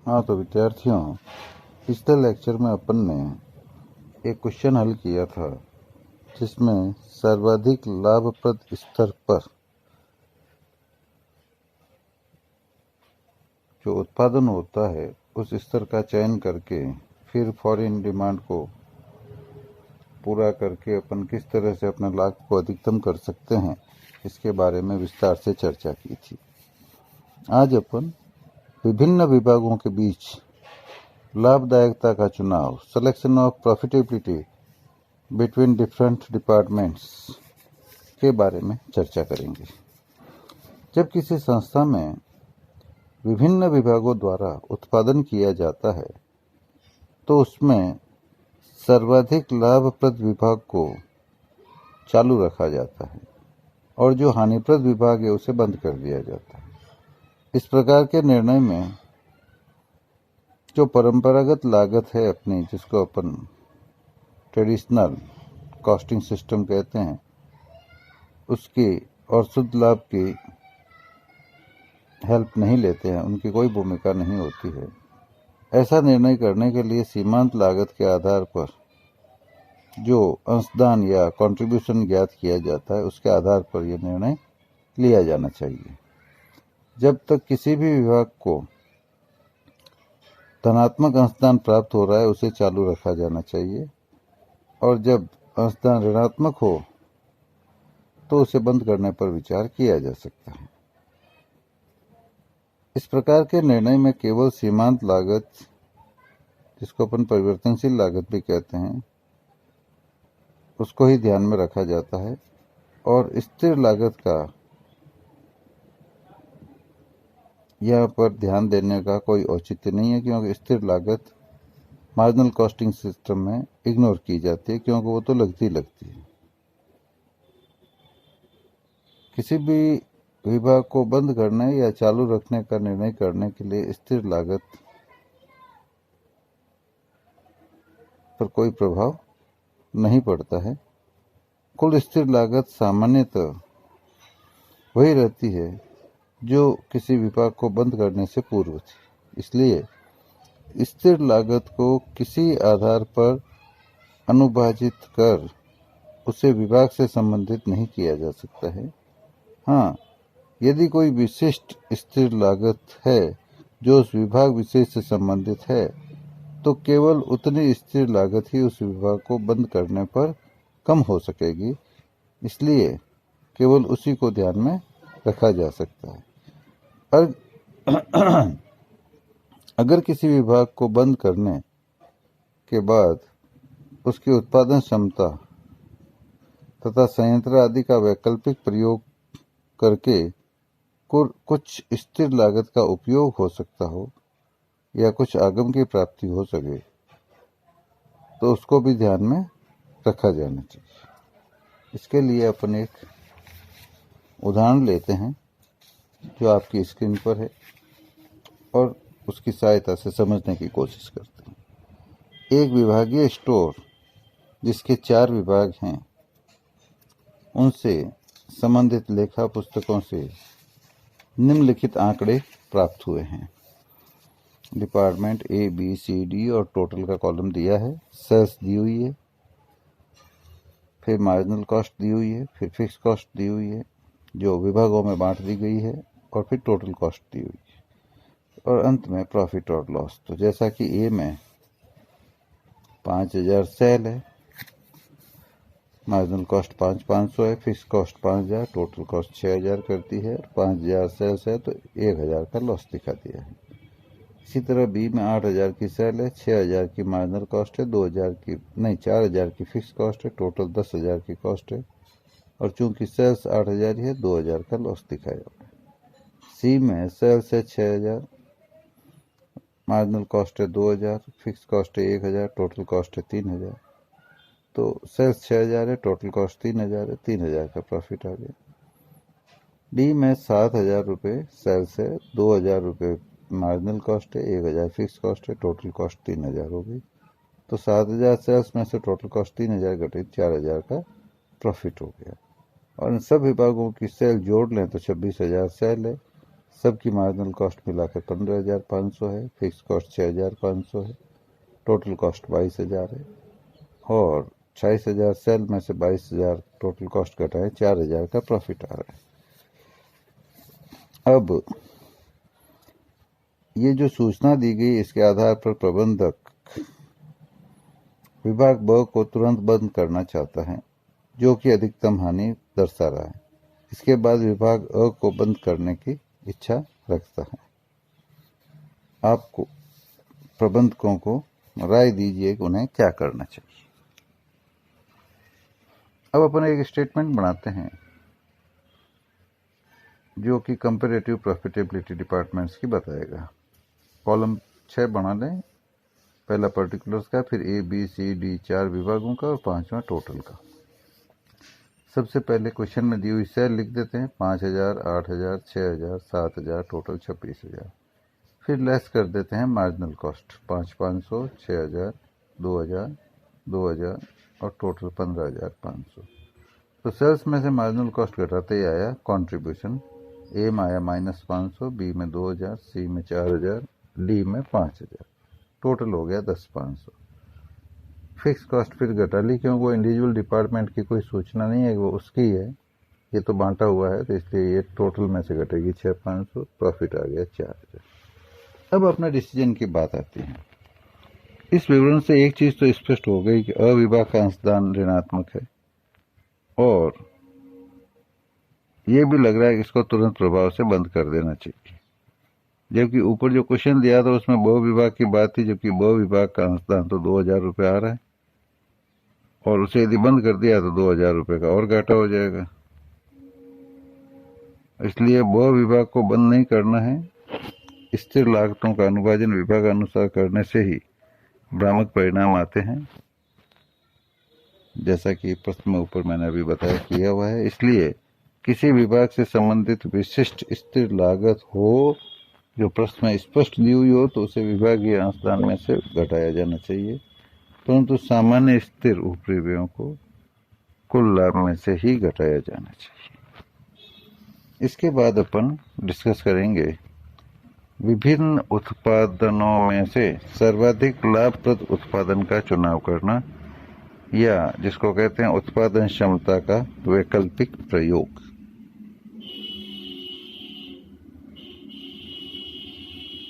हाँ तो विद्यार्थियों, पिछले लेक्चर में अपन ने एक क्वेश्चन हल किया था जिसमें सर्वाधिक लाभप्रद स्तर पर जो उत्पादन होता है उस स्तर का चयन करके फिर फॉरेन डिमांड को पूरा करके अपन किस तरह से अपने लाभ को अधिकतम कर सकते हैं, इसके बारे में विस्तार से चर्चा की थी। आज अपन विभिन्न विभागों के बीच लाभदायकता का चुनाव, selection of profitability between different departments के बारे में चर्चा करेंगे। जब किसी संस्था में विभिन्न विभागों द्वारा उत्पादन किया जाता है तो उसमें सर्वाधिक लाभप्रद विभाग को चालू रखा जाता है और जो हानिप्रद विभाग है उसे बंद कर दिया जाता है। इस प्रकार के निर्णय में जो परंपरागत लागत है अपनी, जिसको अपन ट्रेडिशनल कॉस्टिंग सिस्टम कहते हैं, उसकी और शुद्ध लाभ की हेल्प नहीं लेते हैं, उनकी कोई भूमिका नहीं होती है। ऐसा निर्णय करने के लिए सीमांत लागत के आधार पर जो अंशदान या कंट्रीब्यूशन ज्ञात किया जाता है उसके आधार पर यह निर्णय लिया जाना चाहिए। जब तक किसी भी विभाग को धनात्मक अंशदान प्राप्त हो रहा है उसे चालू रखा जाना चाहिए, और जब अंशदान ऋणात्मक हो तो उसे बंद करने पर विचार किया जा सकता है। इस प्रकार के निर्णय में केवल सीमांत लागत, जिसको अपन परिवर्तनशील लागत भी कहते हैं, उसको ही ध्यान में रखा जाता है और स्थिर लागत का यहाँ पर ध्यान देने का कोई औचित्य नहीं है, क्योंकि स्थिर लागत मार्जिनल कॉस्टिंग सिस्टम में इग्नोर की जाती है, क्योंकि वो तो लगती है। किसी भी विभाग को बंद करने या चालू रखने का निर्णय करने के लिए स्थिर लागत पर कोई प्रभाव नहीं पड़ता है। कुल स्थिर लागत सामान्यतः वही रहती है जो किसी विभाग को बंद करने से पूर्व थी। इसलिए स्थिर लागत को किसी आधार पर अनुभाजित कर उसे विभाग से संबंधित नहीं किया जा सकता है। हाँ, यदि कोई विशिष्ट स्थिर लागत है जो उस विभाग विशेष से संबंधित है तो केवल उतनी स्थिर लागत ही उस विभाग को बंद करने पर कम हो सकेगी, इसलिए केवल उसी को ध्यान में रखा जा सकता है। अगर किसी विभाग को बंद करने के बाद उसकी उत्पादन क्षमता तथा संयंत्र आदि का वैकल्पिक प्रयोग करके कुछ स्थिर लागत का उपयोग हो सकता हो या कुछ आगम की प्राप्ति हो सके तो उसको भी ध्यान में रखा जाना चाहिए। इसके लिए अपन एक उदाहरण लेते हैं जो आपकी स्क्रीन पर है और उसकी सहायता से समझने की कोशिश करते हैं। एक विभागीय स्टोर जिसके 4 विभाग हैं, उनसे संबंधित लेखा पुस्तकों से निम्नलिखित आंकड़े प्राप्त हुए हैं। Department A, B, C, D और टोटल का कॉलम दिया है, सेल्स दी हुई है, फिर मार्जिनल कॉस्ट दी हुई है, फिर फिक्स कॉस्ट दी हुई है जो विभागों में बांट दी गई है, और फिर टोटल कॉस्ट दी हुई है, और अंत में प्रॉफिट और लॉस। तो जैसा कि ए में 5000 सेल है, मार्जिनल कॉस्ट 5500 है, फिक्स कॉस्ट 5000, टोटल कॉस्ट 6000 करती है, 5000 सेल्स है तो 1000 का लॉस दिखा दिया है। इसी तरह बी में 8000 की सेल है, 6000 की मार्जिनल कॉस्ट है, 4000 की फिक्स कॉस्ट है, टोटल 10000 की कॉस्ट है, और चूंकि सेल्स 8000 है 2000 का लॉस दिखाया। सी में सेल्स है 6000, मार्जिनल कॉस्ट है 2000, फिक्स कॉस्ट है 1000, टोटल कॉस्ट है 3000। तो सेल्स 6000 है, टोटल कॉस्ट 3000 है, 3000 का प्रॉफिट आ गया। डी में 7000 रुपये सेल्स है, 2000 रुपये मार्जिनल कॉस्ट है, 1000 फिक्स कॉस्ट है, टोटल कॉस्ट 3000 हो गई। तो 7000 सेल्स में से टोटल कॉस्ट 3000 घटित 4000 का प्रॉफिट हो गया। और इन सब विभागों की सेल जोड़ लें तो 26000 सेल है, सबकी मार्जिनल कॉस्ट मिलाकर 15,500 है, फिक्स कॉस्ट 6,500 है, टोटल कॉस्ट 22,000 है और 28,000 सेल में से 22,000 टोटल कॉस्ट घटाए 4,000 का प्रॉफिट आ रहा है। अब ये जो सूचना दी गई इसके आधार पर प्रबंधक विभाग ब को तुरंत बंद करना चाहता है, जो कि अधिकतम हानि दर्शा रहा है। इसके बाद विभाग अ को बंद करने की इच्छा रखता है। आपको प्रबंधकों को राय दीजिए कि उन्हें क्या करना चाहिए। अब अपन एक स्टेटमेंट बनाते हैं जो कि कंपैरेटिव प्रॉफिटेबिलिटी डिपार्टमेंट्स की बताएगा। कॉलम 6 बना लें, पहला पर्टिकुलर्स का, फिर ए बी सी डी 4 विभागों का और 5वां टोटल का। सबसे पहले क्वेश्चन में दी हुई सेल लिख देते हैं 5,000, 8,000, 6,000, 7,000, टोटल 26,000। फिर लेस कर देते हैं मार्जिनल कॉस्ट 5,500, 6,000, 2,000, 2,000 और टोटल 15,500। तो सेल्स में से मार्जिनल कॉस्ट घटाते ही आया कंट्रीब्यूशन। ए में आया -500, बी में 2,000, सी में 4,000, डी में 5,000, टोटल हो गया 10,500। फिक्स कॉस्ट फिर घटा ली, क्योंकि वो इंडिविजुअल डिपार्टमेंट की कोई सूचना नहीं है, वो उसकी है, ये तो बांटा हुआ है, तो इसलिए ये टोटल में से घटेगी 6,500, प्रॉफिट आ गया 4,000। अब अपना डिसीजन की बात आती है। इस विवरण से एक चीज तो स्पष्ट हो गई कि अ विभाग का अंशदान ऋणात्मक है और ये भी लग रहा है कि इसको तुरंत प्रभाव से बंद कर देना चाहिए। जबकि ऊपर जो क्वेश्चन दिया था उसमें ब विभाग की बात थी, जबकि ब विभाग का अंशदान तो 2,000 रुपये आ रहा है और उसे यदि बंद कर दिया तो 2,000 रुपये का और घाटा हो जाएगा। इसलिए ब विभाग को बंद नहीं करना है। स्थिर लागतों का अनुभाजन विभाग अनुसार करने से ही भ्रामक परिणाम आते हैं, जैसा कि प्रश्न में ऊपर मैंने अभी बताया किया हुआ है। इसलिए किसी विभाग से संबंधित विशिष्ट स्थिर लागत हो जो प्रश्न में स्पष्ट दी हुई हो तो उसे विभागीय अंशदान में से घटाया जाना चाहिए, परंतु सामान्य स्थिर ऊपरी व्ययों को कुल लाभ में से ही घटाया जाना चाहिए। इसके बाद अपन डिस्कस करेंगे विभिन्न उत्पादनों में से सर्वाधिक लाभप्रद उत्पादन का चुनाव करना, या जिसको कहते हैं उत्पादन क्षमता का वैकल्पिक प्रयोग।